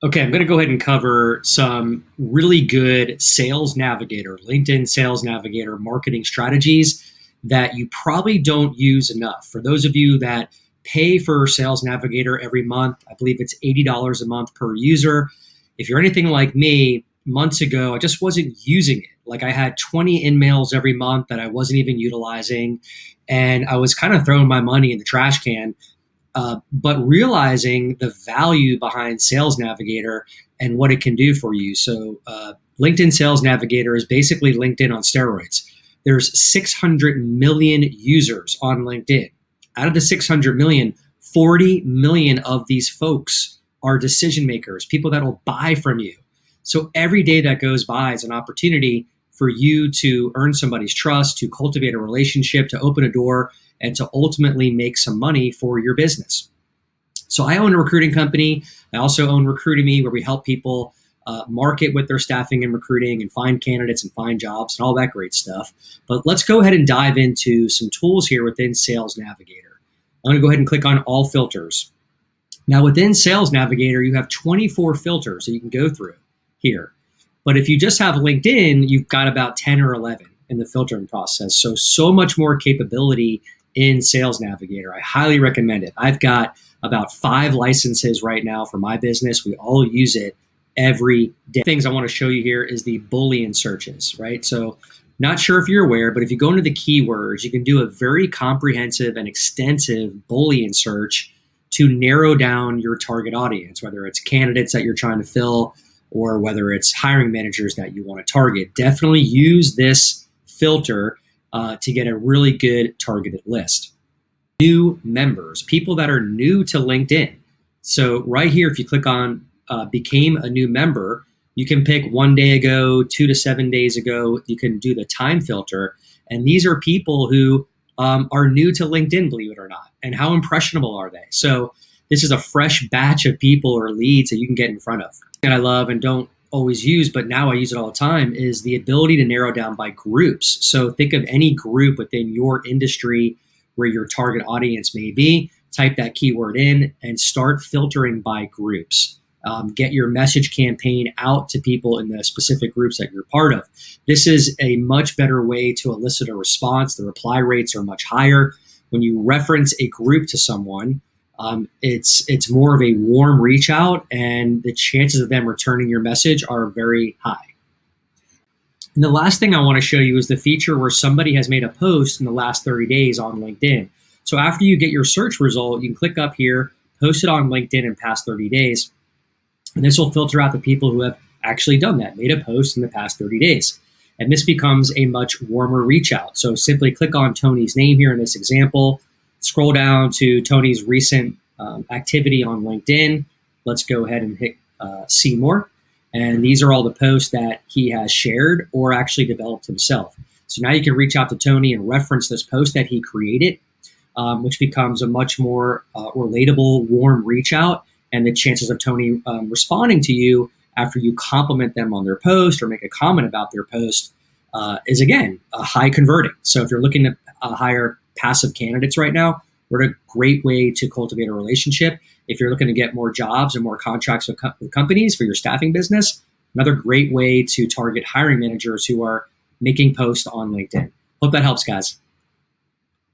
Okay, I'm going to go ahead and cover some really good Sales Navigator, LinkedIn Sales Navigator marketing strategies that you probably don't use enough. For those of you that pay for Sales Navigator every month, I believe it's $80 a month per user. If you're anything like me, months ago, I just wasn't using it. Like I had 20 in-mails every month that I wasn't even utilizing, and I was kind of throwing my money in the trash can. But realizing the value behind Sales Navigator and what it can do for you. So LinkedIn Sales Navigator is basically LinkedIn on steroids. There's 600 million users on LinkedIn. Out of the 600 million, 40 million of these folks are decision makers, people that will buy from you. So every day that goes by is an opportunity for you to earn somebody's trust, to cultivate a relationship, to open a door, and to ultimately make some money for your business. So I own a recruiting company. I also own Recruitemy, where we help people market with their staffing and recruiting and find candidates and find jobs and all that great stuff. But let's go ahead and dive into some tools here within Sales Navigator. I'm going to go ahead and click on all filters. Now within Sales Navigator, you have 24 filters that you can go through here. But if you just have LinkedIn, you've got about 10 or 11 in the filtering process. So much more capability in Sales Navigator. I highly recommend it. I've got about 5 licenses right now for my business. We all use it every day. Things I want to show you here is the Boolean searches, right? So not sure if you're aware, but if you go into the keywords, you can do a very comprehensive and extensive Boolean search to narrow down your target audience, whether it's candidates that you're trying to fill or whether it's hiring managers that you want to target. Definitely use this filter to get a really good targeted list. New members, people that are new to LinkedIn. So right here, if you click on became a new member, you can pick 1 day ago, 2 to 7 days ago. You can do the time filter. And these are people who are new to LinkedIn, believe it or not. And how impressionable are they? So this is a fresh batch of people or leads that you can get in front of. And I love and don't always use, but now I use it all the time, is the ability to narrow down by groups. So think of any group within your industry where your target audience may be, type that keyword in and start filtering by groups. Get your message campaign out to people in the specific groups that you're part of. This is a much better way to elicit a response. The reply rates are much higher. When you reference a group to someone, it's more of a warm reach out, and the chances of them returning your message are very high. And the last thing I want to show you is the feature where somebody has made a post in the last 30 days on LinkedIn. So after you get your search result, you can click up here, post it on LinkedIn in past 30 days. And this will filter out the people who have actually done that, made a post in the past 30 days. And this becomes a much warmer reach out. So simply click on Tony's name here in this example, scroll down to Tony's recent activity on LinkedIn. Let's go ahead and hit see more. And these are all the posts that he has shared or actually developed himself. So now you can reach out to Tony and reference this post that he created, which becomes a much more relatable, warm reach out. And the chances of Tony responding to you after you compliment them on their post or make a comment about their post is, again, high converting. So if you're looking to hire passive candidates right now, we're a great way to cultivate a relationship. If you're looking to get more jobs and more contracts with companies for your staffing business, another great way to target hiring managers who are making posts on LinkedIn. Hope that helps, guys.